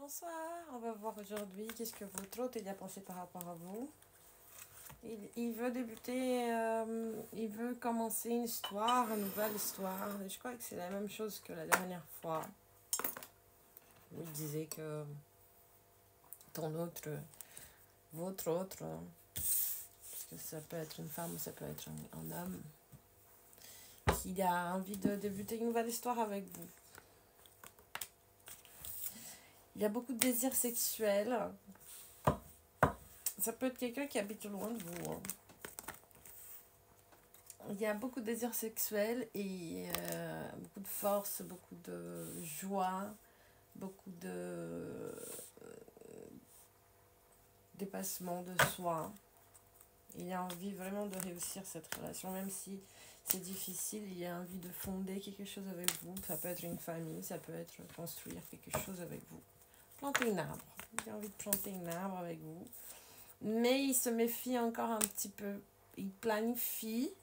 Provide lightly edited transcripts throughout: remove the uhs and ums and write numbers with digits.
Bonsoir, on va voir aujourd'hui qu'est-ce que votre hôte a pensé par rapport à vous. Il veut débuter, il veut commencer une histoire, une nouvelle histoire. Je crois que c'est la même chose que la dernière fois. Il disait que ton autre, votre autre, parce que ça peut être une femme ou ça peut être un homme, qu'il a envie de débuter une nouvelle histoire avec vous. Il y a beaucoup de désirs sexuels. Ça peut être quelqu'un qui habite loin de vous. Il y a beaucoup de désirs sexuels et beaucoup de force, beaucoup de joie, beaucoup de dépassement de soi. Il a envie vraiment de réussir cette relation, même si c'est difficile. Il a envie de fonder quelque chose avec vous. Ça peut être une famille, ça peut être construire quelque chose avec vous. Planter un arbre. Il a envie de planter un arbre avec vous. Mais il se méfie encore un petit peu. Il planifie.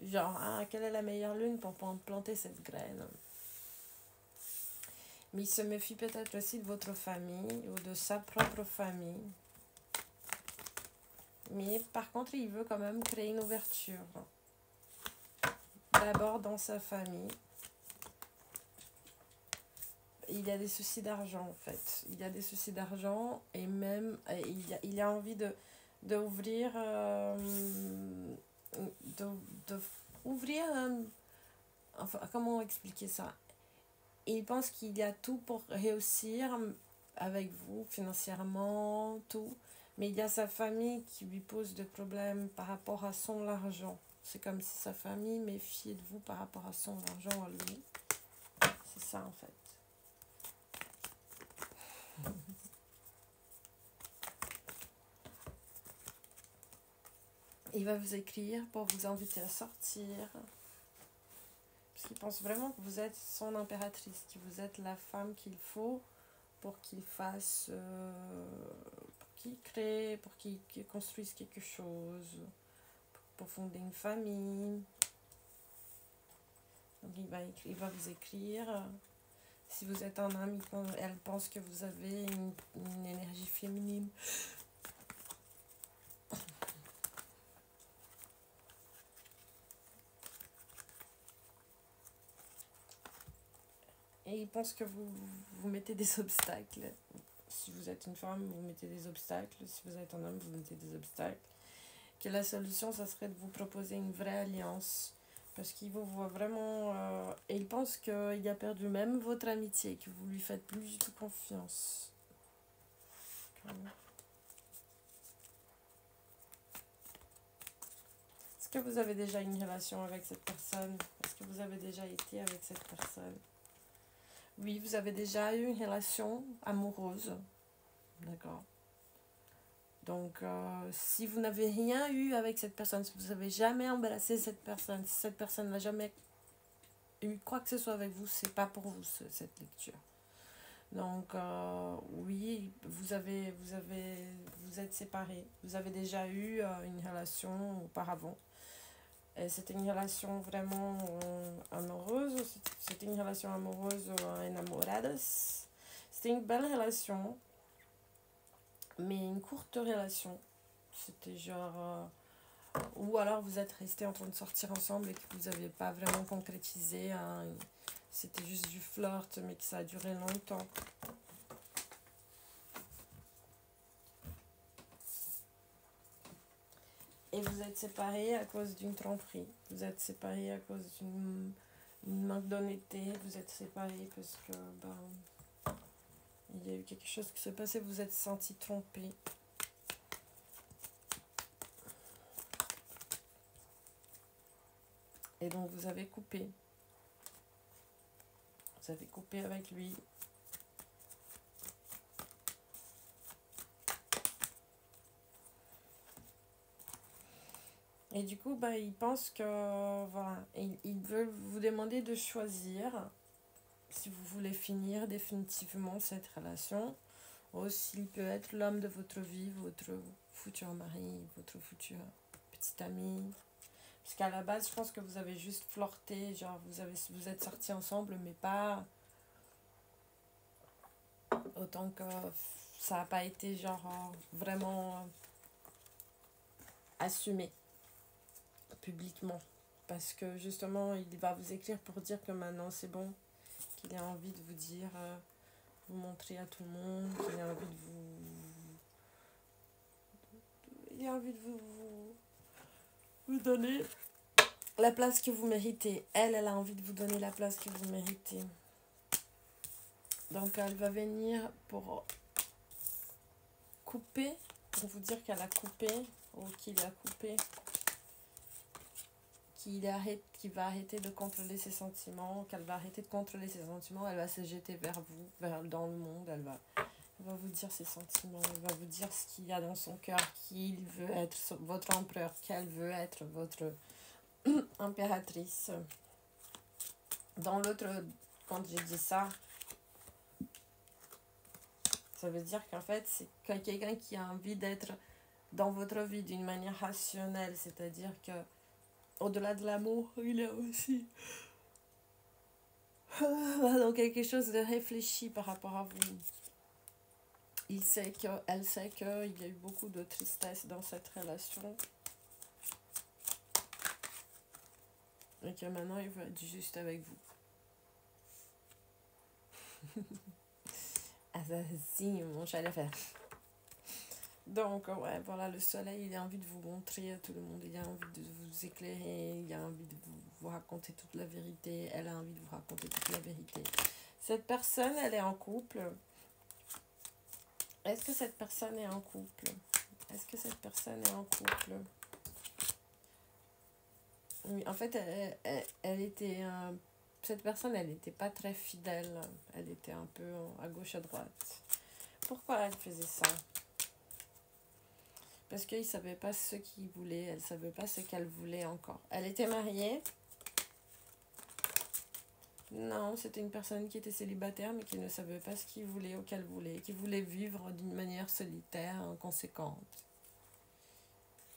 Genre, quelle est la meilleure lune pour planter cette graine? Mais il se méfie peut-être aussi de votre famille ou de sa propre famille. Mais par contre, il veut quand même créer une ouverture. D'abord dans sa famille. Il y a des soucis d'argent en fait. Il y a des soucis d'argent et même il a envie d'ouvrir ouvrir enfin comment expliquer ça. Il pense qu'il y a tout pour réussir avec vous financièrement, tout, mais il y a sa famille qui lui pose des problèmes par rapport à son argent. C'est comme si sa famille méfiait de vous par rapport à son argent à lui. C'est ça en fait. Il va vous écrire pour vous inviter à sortir. Parce qu'il pense vraiment que vous êtes son impératrice, que vous êtes la femme qu'il faut pour qu'il fasse, pour qu'il crée, pour qu'il construise quelque chose, pour fonder une famille. Donc il va vous écrire. Si vous êtes un homme, elle pense que vous avez une énergie féminine. Et il pense que vous mettez des obstacles. Si vous êtes une femme, vous mettez des obstacles. Si vous êtes un homme, vous mettez des obstacles. Que la solution, ça serait de vous proposer une vraie alliance. Parce qu'il vous voit vraiment... et il pense qu'il a perdu même votre amitié, que vous lui faites plus du tout confiance. Est-ce que vous avez déjà une relation avec cette personne? Est-ce que vous avez déjà été avec cette personne? Oui, vous avez déjà eu une relation amoureuse. D'accord. Donc, si vous n'avez rien eu avec cette personne, si vous n'avez jamais embrassé cette personne, si cette personne n'a jamais eu quoi que ce soit avec vous, c'est pas pour vous cette lecture. Donc, oui, vous êtes séparés. Vous avez déjà eu une relation auparavant. Et c'était une relation vraiment amoureuse. C'était une relation amoureuse enamoradas. C'était une belle relation, mais une courte relation. C'était genre... ou alors vous êtes restés en train de sortir ensemble et que vous n'avez pas vraiment concrétisé. C'était juste du flirt, mais que ça a duré longtemps. Et vous êtes séparés à cause d'une tromperie. Vous êtes séparés à cause d'une manque d'honnêteté. Vous êtes séparés parce que il y a eu quelque chose qui s'est passé. Vous êtes sentis trompés. Et donc vous avez coupé. Vous avez coupé avec lui. Et du coup, il pense que, voilà, il veut vous demander de choisir si vous voulez finir définitivement cette relation, ou s'il peut être l'homme de votre vie, votre futur mari, votre futur petit ami. Parce qu'à la base, je pense que vous avez juste flirté, genre vous êtes sortis ensemble, mais pas Autant que ça n'a pas été genre vraiment assumé publiquement. Parce que justement, il va vous écrire pour dire que maintenant c'est bon, qu'il a envie de vous dire, vous montrer à tout le monde, qu'il a envie de vous... Il a envie de vous donner la place que vous méritez. Elle a envie de vous donner la place que vous méritez. Donc elle va venir pour couper, pour vous dire qu'elle a coupé, ou qu'il a coupé, qu'il va arrêter de contrôler ses sentiments, qu'elle va arrêter de contrôler ses sentiments, elle va se jeter vers vous, dans le monde, elle va vous dire ses sentiments, elle va vous dire ce qu'il y a dans son cœur, qu'il veut être votre empereur, qu'elle veut être votre impératrice. Dans l'autre, quand j'ai dit ça, ça veut dire qu'en fait, c'est quelqu'un qui a envie d'être dans votre vie d'une manière rationnelle, c'est-à-dire que au-delà de l'amour, il y a aussi donc quelque chose de réfléchi par rapport à vous. Elle sait qu'il y a eu beaucoup de tristesse dans cette relation. Et que maintenant, il veut être juste avec vous. Ah, ça, si, mon chat l'a fait. Donc, ouais, voilà, le soleil, il a envie de vous montrer à tout le monde, il a envie de vous éclairer, il a envie de vous raconter toute la vérité, elle a envie de vous raconter toute la vérité. Cette personne, elle est en couple. Est-ce que cette personne est en couple? Est-ce que cette personne est en couple? Oui, en fait, elle était... cette personne, elle n'était pas très fidèle. Elle était un peu à gauche, à droite. Pourquoi elle faisait ça? Parce qu'il ne savait pas ce qu'il voulait. Elle ne savait pas ce qu'elle voulait encore. Elle était mariée. Non, c'était une personne qui était célibataire, mais qui ne savait pas ce qu'il voulait ou qu'elle voulait. Qui voulait vivre d'une manière solitaire, inconséquente.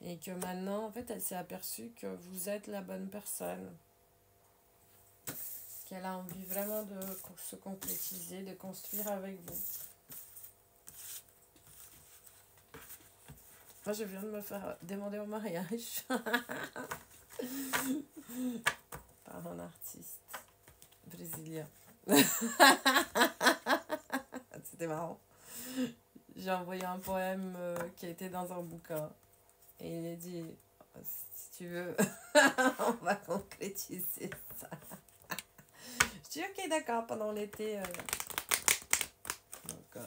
Et que maintenant, en fait, elle s'est aperçue que vous êtes la bonne personne. Qu'elle a envie vraiment de se concrétiser, de construire avec vous. Moi, je viens de me faire demander au mariage par un artiste brésilien. C'était marrant. J'ai envoyé un poème qui était dans un bouquin. Et il a dit, si tu veux, on va concrétiser ça. Je dis, ok, d'accord, pendant l'été. Donc,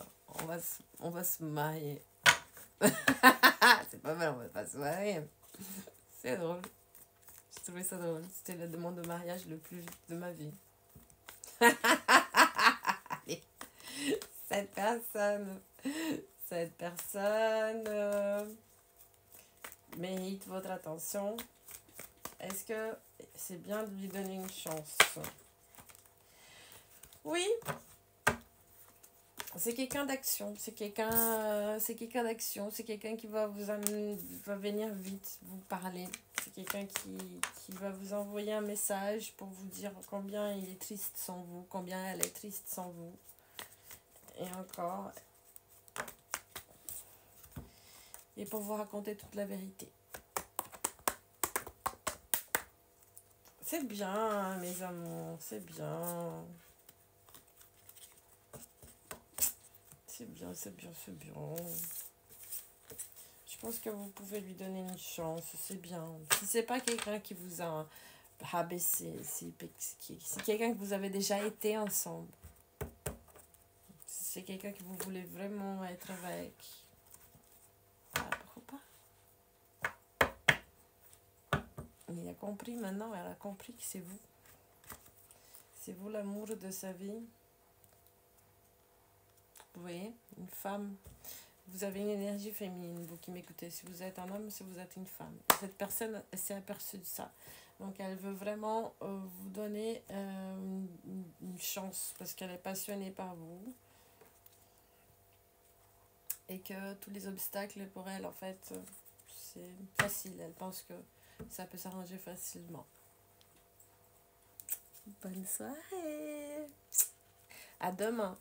on va se marier. C'est pas mal, on va pas se marier. C'est drôle. J'ai trouvé ça drôle. C'était la demande de mariage le plus vite de ma vie. Allez. Cette personne mérite votre attention. Est-ce que c'est bien de lui donner une chance? Oui. C'est quelqu'un d'action, c'est quelqu'un d'action, c'est quelqu'un qui va vous amener, va venir vite vous parler. C'est quelqu'un qui va vous envoyer un message pour vous dire combien il est triste sans vous, combien elle est triste sans vous. Et encore. Et pour vous raconter toute la vérité. C'est bien, mes amours, c'est bien. C'est bien, c'est bien, c'est bien. Je pense que vous pouvez lui donner une chance, c'est bien. Si c'est pas quelqu'un qui vous a rabaissé, si c'est quelqu'un que vous avez déjà été ensemble, si c'est quelqu'un que vous voulez vraiment être avec, pourquoi pas? Il a compris maintenant, elle a compris que c'est vous. C'est vous l'amour de sa vie. Vous voyez, une femme. Vous avez une énergie féminine, vous qui m'écoutez. Si vous êtes un homme, si vous êtes une femme. Cette personne, elle s'est aperçue de ça. Donc, elle veut vraiment vous donner une chance parce qu'elle est passionnée par vous. Et que tous les obstacles pour elle, en fait, c'est facile. Elle pense que ça peut s'arranger facilement. Bonne soirée. À demain.